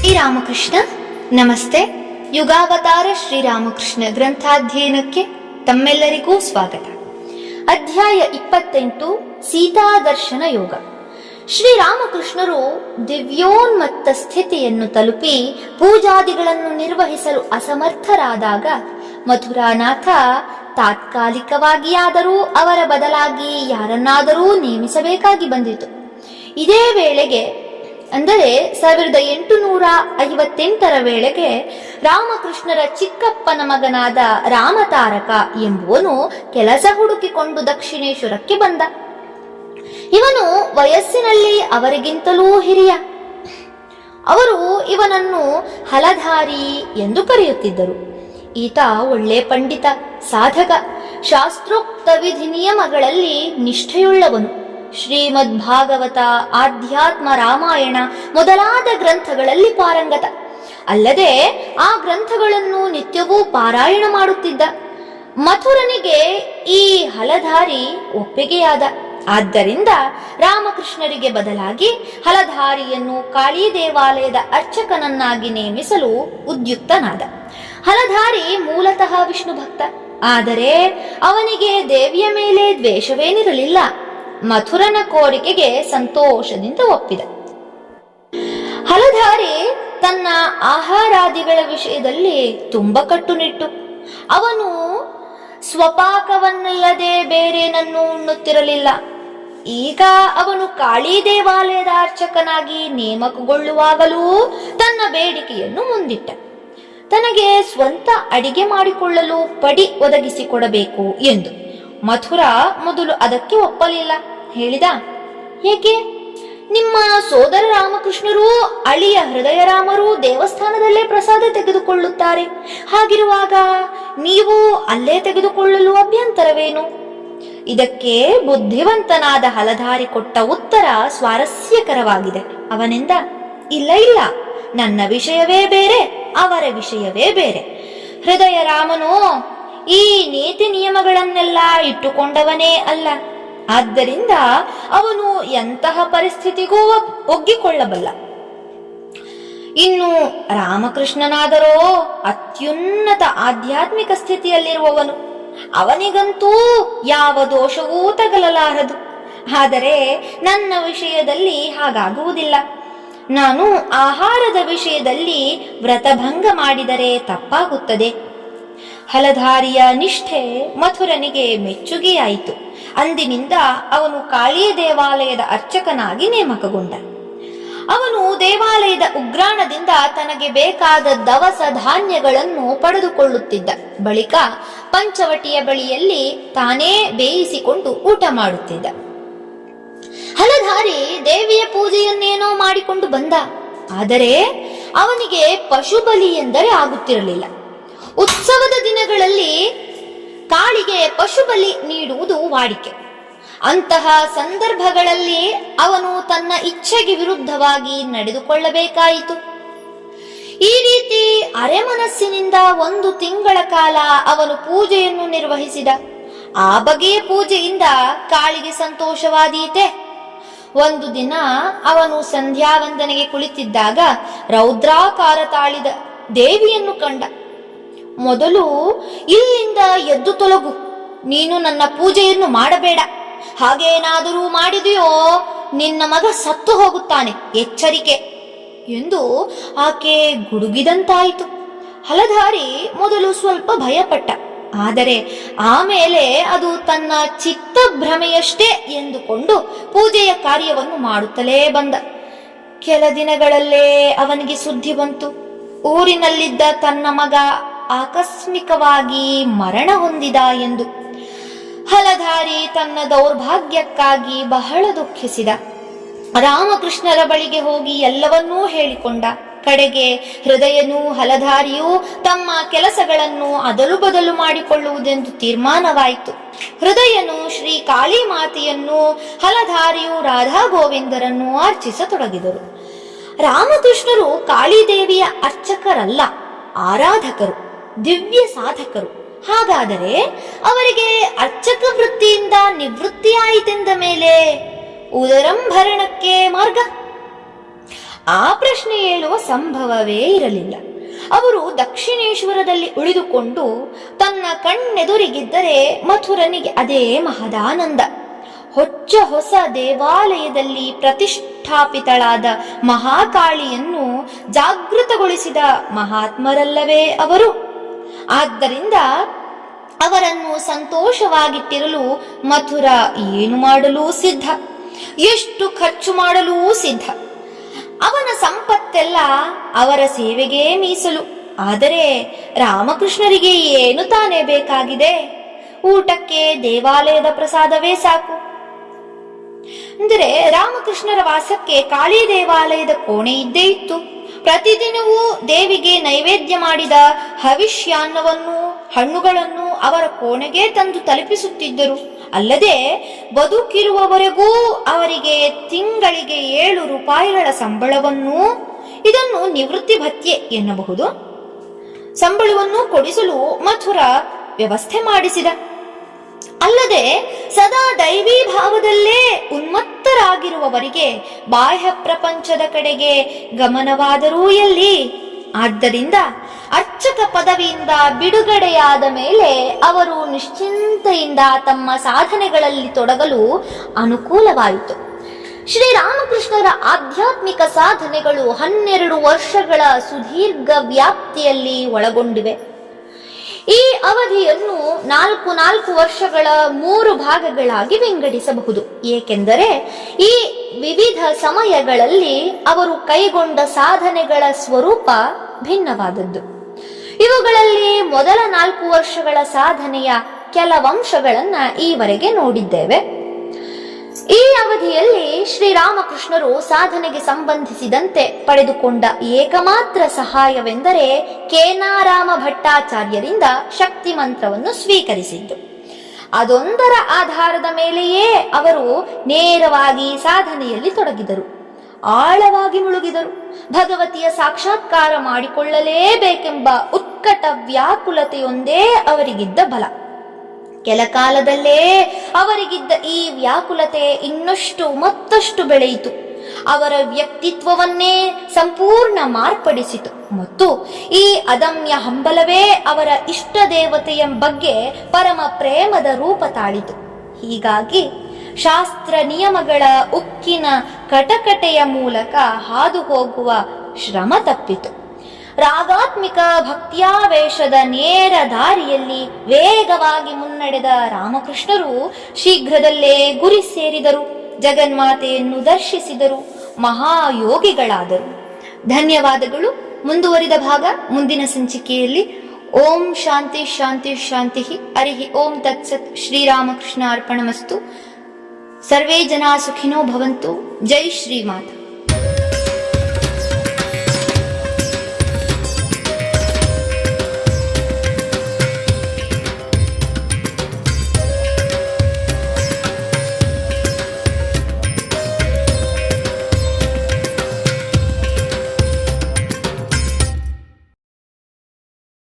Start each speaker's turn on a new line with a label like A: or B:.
A: ಶ್ರೀರಾಮಕೃಷ್ಣ ನಮಸ್ತೆ. ಯುಗಾವತಾರ ಶ್ರೀರಾಮಕೃಷ್ಣ ಗ್ರಂಥಾಧ್ಯಯನಕ್ಕೆ ತಮ್ಮೆಲ್ಲರಿಗೂ ಸ್ವಾಗತ. ಅಧ್ಯಾಯ 28 ಸೀತಾದರ್ಶನ ಯೋಗ. ಶ್ರೀರಾಮಕೃಷ್ಣರು ದಿವ್ಯೋನ್ಮತ್ತ ಸ್ಥಿತಿಯನ್ನು ತಲುಪಿ ಪೂಜಾದಿಗಳನ್ನು ನಿರ್ವಹಿಸಲು ಅಸಮರ್ಥರಾದಾಗ ಮಥುರಾನಾಥ ತಾತ್ಕಾಲಿಕವಾಗಿಯಾದರೂ ಅವರ ಬದಲಾಗಿ ಯಾರನ್ನಾದರೂ ನೇಮಿಸಬೇಕಾಗಿ ಬಂದಿತು. ಇದೇ ವೇಳೆಗೆ ಅಂದರೆ 1858 ವೇಳೆಗೆ ರಾಮಕೃಷ್ಣರ ಚಿಕ್ಕಪ್ಪನ ಮಗನಾದ ರಾಮತಾರಕ ಎಂಬುವನು ಕೆಲಸ ಹುಡುಕಿಕೊಂಡು ದಕ್ಷಿಣೇಶ್ವರಕ್ಕೆ ಬಂದ. ಇವನು ವಯಸ್ಸಿನಲ್ಲಿ ಅವರಿಗಿಂತಲೂ ಹಿರಿಯ. ಅವರು ಇವನನ್ನು ಹಲಧಾರಿ ಎಂದು ಕರೆಯುತ್ತಿದ್ದರು. ಈತ ಒಳ್ಳೆ ಪಂಡಿತ, ಸಾಧಕ, ಶಾಸ್ತ್ರೋಕ್ತ ವಿಧಿ ನಿಯಮಗಳಲ್ಲಿ ನಿಷ್ಠೆಯುಳ್ಳವನು. ಶ್ರೀಮದ್ ಭಾಗವತ, ಆಧ್ಯಾತ್ಮ, ರಾಮಾಯಣ ಮೊದಲಾದ ಗ್ರಂಥಗಳಲ್ಲಿ ಪಾರಂಗತ. ಅಲ್ಲದೆ ಆ ಗ್ರಂಥಗಳನ್ನು ನಿತ್ಯವೂ ಪಾರಾಯಣ ಮಾಡುತ್ತಿದ್ದ. ಮಥುರನಿಗೆ ಈ ಹಲಧಾರಿ ಒಪ್ಪಿಗೆಯಾದ. ಆದ್ದರಿಂದ ರಾಮಕೃಷ್ಣರಿಗೆ ಬದಲಾಗಿ ಹಲಧಾರಿಯನ್ನು ಕಾಳಿ ದೇವಾಲಯದ ಅರ್ಚಕನನ್ನಾಗಿ ನೇಮಿಸಲು ಉದ್ಯುಕ್ತನಾದ. ಹಲಧಾರಿ ಮೂಲತಃ ವಿಷ್ಣು ಭಕ್ತ. ಆದರೆ ಅವನಿಗೆ ದೇವಿಯ ಮೇಲೆ ದ್ವೇಷವೇನಿರಲಿಲ್ಲ. ಮಥುರನ ಕೋರಿಕೆಗೆ ಸಂತೋಷದಿಂದ ಒಪ್ಪಿದ. ಹಲಧಾರಿ ತನ್ನ ಆಹಾರಾದಿಗಳ ವಿಷಯದಲ್ಲಿ ತುಂಬ ಕಟ್ಟುನಿಟ್ಟು. ಅವನು ಸ್ವಪಾಕವನ್ನಲ್ಲದೆ ಬೇರೇನನ್ನೂ ಉಣ್ಣುತ್ತಿರಲಿಲ್ಲ. ಈಗ ಅವನು ಕಾಳಿ ದೇವಾಲಯದ ಅರ್ಚಕನಾಗಿ ನೇಮಕಗೊಳ್ಳುವಾಗಲೂ ತನ್ನ ಬೇಡಿಕೆಯನ್ನು ಮುಂದಿಟ್ಟ. ತನಗೆ ಸ್ವಂತ ಅಡಿಗೆ ಮಾಡಿಕೊಳ್ಳಲು ಪಡಿ ಒದಗಿಸಿಕೊಡಬೇಕು ಎಂದು. ಮಥುರ ಮೊದಲು ಅದಕ್ಕೆ ಒಪ್ಪಲಿಲ್ಲ. ಹೇಳಿದ, ಏಕೆ? ನಿಮ್ಮ ಸೋದರ ರಾಮಕೃಷ್ಣರೂ ಅಳಿಯ ಹೃದಯರಾಮರೂ ದೇವಸ್ಥಾನದಲ್ಲೇ ಪ್ರಸಾದ ತೆಗೆದುಕೊಳ್ಳುತ್ತಾರೆ. ಹಾಗಿರುವಾಗ ನೀವು ಅಲ್ಲೇ ತೆಗೆದುಕೊಳ್ಳಲು ಅಭ್ಯಂತರವೇನು? ಇದಕ್ಕೆ ಬುದ್ಧಿವಂತನಾದ ಹಲಧಾರಿ ಕೊಟ್ಟ ಉತ್ತರ ಸ್ವಾರಸ್ಯಕರವಾಗಿದೆ. ಅವನಿಂದ, ಇಲ್ಲ ಇಲ್ಲ, ನನ್ನ ವಿಷಯವೇ ಬೇರೆ, ಅವರ ವಿಷಯವೇ ಬೇರೆ. ಹೃದಯರಾಮನು ಈ ನೀತಿ ನಿಯಮಗಳನ್ನೆಲ್ಲ ಇಟ್ಟುಕೊಂಡವನೇ ಅಲ್ಲ. ಆದ್ದರಿಂದ ಅವನು ಎಂತಹ ಪರಿಸ್ಥಿತಿಗೂ ಒಗ್ಗಿಕೊಳ್ಳಬಲ್ಲ. ಇನ್ನು ರಾಮಕೃಷ್ಣನಾದರೋ ಅತ್ಯುನ್ನತ ಆಧ್ಯಾತ್ಮಿಕ ಸ್ಥಿತಿಯಲ್ಲಿರುವವನು. ಅವನಿಗಂತೂ ಯಾವ ದೋಷವೂ ತಗಲಲಾರದು. ಆದರೆ ನನ್ನ ವಿಷಯದಲ್ಲಿ ಹಾಗಾಗುವುದಿಲ್ಲ. ನಾನು ಆಹಾರದ ವಿಷಯದಲ್ಲಿ ವ್ರತಭಂಗ ಮಾಡಿದರೆ ತಪ್ಪಾಗುತ್ತದೆ. ಹಲಧಾರಿಯ ನಿಷ್ಠೆ ಮಥುರನಿಗೆ ಮೆಚ್ಚುಗೆಯಾಯಿತು. ಅಂದಿನಿಂದ ಅವನು ಕಾಳಿ ದೇವಾಲಯದ ಅರ್ಚಕನಾಗಿ ನೇಮಕಗೊಂಡ. ಅವನು ದೇವಾಲಯದ ಉಗ್ರಾಣದಿಂದ ತನಗೆ ಬೇಕಾದ ದವಸ ಧಾನ್ಯಗಳನ್ನು ಪಡೆದುಕೊಳ್ಳುತ್ತಿದ್ದ. ಬಳಿಕ ಪಂಚವಟಿಯ ಬಳಿಯಲ್ಲಿ ತಾನೇ ಬೇಯಿಸಿಕೊಂಡು ಊಟ ಮಾಡುತ್ತಿದ್ದ. ಹಲಧಾರಿ ದೇವಿಯ ಪೂಜೆಯನ್ನೇನೋ ಮಾಡಿಕೊಂಡು ಬಂದ. ಆದರೆ ಅವನಿಗೆ ಪಶುಬಲಿ ಎಂದರೆ ಆಗುತ್ತಿರಲಿಲ್ಲ. ಉತ್ಸವದ ದಿನಗಳಲ್ಲಿ ಕಾಳಿಗೆ ಪಶುಬಲಿ ನೀಡುವುದು ವಾಡಿಕೆ. ಅಂತಹ ಸಂದರ್ಭಗಳಲ್ಲಿ ಅವನು ತನ್ನ ಇಚ್ಛೆಗೆ ವಿರುದ್ಧವಾಗಿ ನಡೆದುಕೊಳ್ಳಬೇಕಾಯಿತು. ಈ ರೀತಿ ಅರೆಮನಸ್ಸಿನಿಂದ 1 ತಿಂಗಳ ಕಾಲ ಅವನು ಪೂಜೆಯನ್ನು ನಿರ್ವಹಿಸಿದ. ಆ ಬಗೆಯ ಪೂಜೆಯಿಂದ ಕಾಳಿಗೆ ಸಂತೋಷವಾದೀತೆ. ಒಂದು ದಿನ ಅವನು ಸಂಧ್ಯಾವಂದನೆಗೆ ಕುಳಿತಿದ್ದಾಗ ರೌದ್ರಾಕಾರ ತಾಳಿದ ದೇವಿಯನ್ನು ಕಂಡ. ಮೊದಲು ಇಲ್ಲಿಂದ ಎದ್ದು ತೊಲಗು, ನೀನು ನನ್ನ ಪೂಜೆಯನ್ನು ಮಾಡಬೇಡ. ಹಾಗೇನಾದರೂ ಮಾಡಿದೆಯೋ ನಿನ್ನ ಮಗ ಸತ್ತು ಹೋಗುತ್ತಾನೆ, ಎಚ್ಚರಿಕೆ ಎಂದು ಆಕೆ ಗುಡುಗಿದಂತಾಯಿತು. ಹಲಧಾರಿ ಮೊದಲು ಸ್ವಲ್ಪ ಭಯಪಟ್ಟ. ಆದರೆ ಆಮೇಲೆ ಅದು ತನ್ನ ಚಿತ್ತಭ್ರಮೆಯಷ್ಟೇ ಎಂದುಕೊಂಡು ಪೂಜೆಯ ಕಾರ್ಯವನ್ನು ಮಾಡುತ್ತಲೇ ಬಂದ. ಕೆಲ ದಿನಗಳಲ್ಲೇ ಅವನಿಗೆ ಸುದ್ದಿ ಬಂತು. ಊರಿನಲ್ಲಿದ್ದ ತನ್ನ ಮಗ ಆಕಸ್ಮಿಕವಾಗಿ ಮರಣ ಹೊಂದಿದ ಎಂದು. ಹಲಧಾರಿ ತನ್ನ ದೌರ್ಭಾಗ್ಯಕ್ಕಾಗಿ ಬಹಳ ದುಃಖಿಸಿದ. ರಾಮಕೃಷ್ಣರ ಬಳಿಗೆ ಹೋಗಿ ಎಲ್ಲವನ್ನೂ ಹೇಳಿಕೊಂಡ. ಕಡೆಗೆ ಹೃದಯನೂ ಹಲಧಾರಿಯೂ ತಮ್ಮ ಕೆಲಸಗಳನ್ನು ಅದಲು ಬದಲು ಮಾಡಿಕೊಳ್ಳುವುದೆಂದು ತೀರ್ಮಾನವಾಯಿತು. ಹೃದಯನು ಶ್ರೀ ಕಾಳಿ ಮಾತೆಯನ್ನು, ಹಲಧಾರಿಯು ರಾಧಾ ಗೋವಿಂದರನ್ನು ಅರ್ಚಿಸತೊಡಗಿದರು. ರಾಮಕೃಷ್ಣರು ಕಾಳಿದೇವಿಯ ಅರ್ಚಕರಲ್ಲ, ಆರಾಧಕರು, ದಿವ್ಯ ಸಾಧಕರು. ಹಾಗಾದರೆ ಅವರಿಗೆ ಅರ್ಚಕ ವೃತ್ತಿಯಿಂದ ನಿವೃತ್ತಿಯಾಯಿತೆಂದ ಮೇಲೆ ಉದರಂಭರಣಕ್ಕೆ ಮಾರ್ಗ. ಆ ಪ್ರಶ್ನೆ ಏಳುವ ಸಂಭವವೇ ಇರಲಿಲ್ಲ. ಅವರು ದಕ್ಷಿಣೇಶ್ವರದಲ್ಲಿ ಉಳಿದುಕೊಂಡು ತನ್ನ ಕಣ್ಣೆದುರಿಗಿದ್ದರೆ ಮಥುರನಿಗೆ ಅದೇ ಮಹದಾನಂದ. ಹೊಸ ದೇವಾಲಯದಲ್ಲಿ ಪ್ರತಿಷ್ಠಾಪಿತಳಾದ ಮಹಾಕಾಳಿಯನ್ನು ಜಾಗೃತಗೊಳಿಸಿದ ಮಹಾತ್ಮರಲ್ಲವೇ ಅವರು. ಆದ್ದರಿಂದ ಅವರನ್ನು ಸಂತೋಷವಾಗಿಟ್ಟಿರಲು ಮಥುರ ಏನು ಮಾಡಲೂ ಸಿದ್ಧ, ಎಷ್ಟು ಖರ್ಚು ಮಾಡಲೂ ಸಿದ್ಧ. ಅವನ ಸಂಪತ್ತೆಲ್ಲ ಅವರ ಸೇವೆಗೆ ಮೀಸಲು. ಆದರೆ ರಾಮಕೃಷ್ಣರಿಗೆ ಏನು ತಾನೇ ಬೇಕಾಗಿದೆ? ಊಟಕ್ಕೆ ದೇವಾಲಯದ ಪ್ರಸಾದವೇ ಸಾಕು. ಅಂದರೆ ರಾಮಕೃಷ್ಣರ ವಾಸಕ್ಕೆ ಕಾಳಿ ದೇವಾಲಯದ ಕೋಣೆ ಇದ್ದೇ ಇತ್ತು. ಪ್ರತಿದಿನವೂ ದೇವಿಗೆ ನೈವೇದ್ಯ ಮಾಡಿದ ಹವಿಷ್ಯಾನ್ನವನ್ನು, ಹಣ್ಣುಗಳನ್ನು ಅವರ ಕೋಣೆಗೆ ತಂದು ತಲುಪಿಸುತ್ತಿದ್ದರು. ಅಲ್ಲದೆ ಬದುಕಿರುವವರೆಗೂ ಅವರಿಗೆ ತಿಂಗಳಿಗೆ 7 ರೂಪಾಯಿಗಳ ಸಂಬಳವನ್ನು, ಇದನ್ನು ನಿವೃತ್ತಿ ಭತ್ಯೆ ಎನ್ನಬಹುದು, ಸಂಬಳವನ್ನು ಕೊಡಿಸಲು ಮಥುರ ವ್ಯವಸ್ಥೆ ಮಾಡಿಸಿದ. ಅಲ್ಲದೆ ಸದಾ ದೈವೀ ಭಾವದಲ್ಲೇ ಉನ್ಮತ್ತರಾಗಿರುವವರಿಗೆ ಬಾಹ್ಯ ಪ್ರಪಂಚದ ಕಡೆಗೆ ಗಮನವಾದರೂ ಎಲ್ಲಿ? ಆದ್ದರಿಂದ ಅರ್ಚಕ ಪದವಿಯಿಂದ ಬಿಡುಗಡೆಯಾದ ಮೇಲೆ ಅವರು ನಿಶ್ಚಿಂತೆಯಿಂದ ತಮ್ಮ ಸಾಧನೆಗಳಲ್ಲಿ ತೊಡಗಲು ಅನುಕೂಲವಾಯಿತು. ಶ್ರೀರಾಮಕೃಷ್ಣರ ಆಧ್ಯಾತ್ಮಿಕ ಸಾಧನೆಗಳು 12 ವರ್ಷಗಳ ಸುದೀರ್ಘ ವ್ಯಾಪ್ತಿಯಲ್ಲಿ ಒಳಗೊಂಡಿವೆ. ಈ ಅವಧಿಯನ್ನು 4 ವರ್ಷಗಳ 3 ಭಾಗಗಳಾಗಿ ವಿಂಗಡಿಸಬಹುದು. ಏಕೆಂದರೆ ಈ ವಿವಿಧ ಸಮಯಗಳಲ್ಲಿ ಅವರು ಕೈಗೊಂಡ ಸಾಧನೆಗಳ ಸ್ವರೂಪ ಭಿನ್ನವಾದದ್ದು. ಇವುಗಳಲ್ಲಿ ಮೊದಲ 4 ವರ್ಷಗಳ ಸಾಧನೆಯ ಕೆಲವಂಶಗಳನ್ನ ಈವರೆಗೆ ನೋಡಿದ್ದೇವೆ. ಈ ಅವಧಿಯಲ್ಲಿ ಶ್ರೀರಾಮಕೃಷ್ಣರು ಸಾಧನೆಗೆ ಸಂಬಂಧಿಸಿದಂತೆ ಪಡೆದುಕೊಂಡ ಏಕಮಾತ್ರ ಸಹಾಯವೆಂದರೆ ಕೇನಾರಾಮ ಭಟ್ಟಾಚಾರ್ಯರಿಂದ ಶಕ್ತಿ ಮಂತ್ರವನ್ನು ಸ್ವೀಕರಿಸಿದ್ದು. ಅದೊಂದರ ಆಧಾರದ ಮೇಲೆಯೇ ಅವರು ನೇರವಾಗಿ ಸಾಧನೆಯಲ್ಲಿ ತೊಡಗಿದರು, ಆಳವಾಗಿ ಮುಳುಗಿದರು. ಭಗವತಿಯ ಸಾಕ್ಷಾತ್ಕಾರ ಮಾಡಿಕೊಳ್ಳಲೇಬೇಕೆಂಬ ಉತ್ಕಟ ವ್ಯಾಕುಲತೆಯೊಂದೇ ಅವರಿಗಿದ್ದ ಬಲ. ಕೆಲ ಕಾಲದಲ್ಲೇ ಅವರಿಗಿದ್ದ ಈ ವ್ಯಾಕುಲತೆ ಮತ್ತಷ್ಟು ಬೆಳೆಯಿತು. ಅವರ ವ್ಯಕ್ತಿತ್ವವನ್ನೇ ಸಂಪೂರ್ಣ ಮಾರ್ಪಡಿಸಿತು ಮತ್ತು ಈ ಅದಮ್ಯ ಹಂಬಲವೇ ಅವರ ಇಷ್ಟ ದೇವತೆಯ ಬಗ್ಗೆ ಪರಮ ಪ್ರೇಮದ ರೂಪ ತಾಳಿತು. ಹೀಗಾಗಿ ಶಾಸ್ತ್ರ ನಿಯಮಗಳ ಉಕ್ಕಿನ ಕಟಕಟೆಯ ಮೂಲಕ ಹಾದು ಹೋಗುವ ಶ್ರಮ ತಪ್ಪಿತು. ರಾಗಾತ್ಮಿಕ ಭಕ್ತ್ಯಾವೇಶದ ನೇರ ದಾರಿಯಲ್ಲಿ ವೇಗವಾಗಿ ಮುನ್ನಡೆದ ರಾಮಕೃಷ್ಣರು ಶೀಘ್ರದಲ್ಲೇ ಗುರಿ ಸೇರಿದರು, ಜಗನ್ಮಾತೆಯನ್ನು ದರ್ಶಿಸಿದರು, ಮಹಾಯೋಗಿಗಳಾದರು. ಧನ್ಯವಾದಗಳು. ಮುಂದುವರಿದ ಭಾಗ ಮುಂದಿನ ಸಂಚಿಕೆಯಲ್ಲಿ. ಓಂ ಶಾಂತಿ ಶಾಂತಿ ಶಾಂತಿ. ಹರಿ ಓಂ ತತ್ಸತ್. ಶ್ರೀರಾಮಕೃಷ್ಣ ಅರ್ಪಣಮಸ್ತು. ಸರ್ವೇ ಜನಾ ಸುಖಿನೋ ಭವಂತು. ಜೈ ಶ್ರೀಮಾತಾ.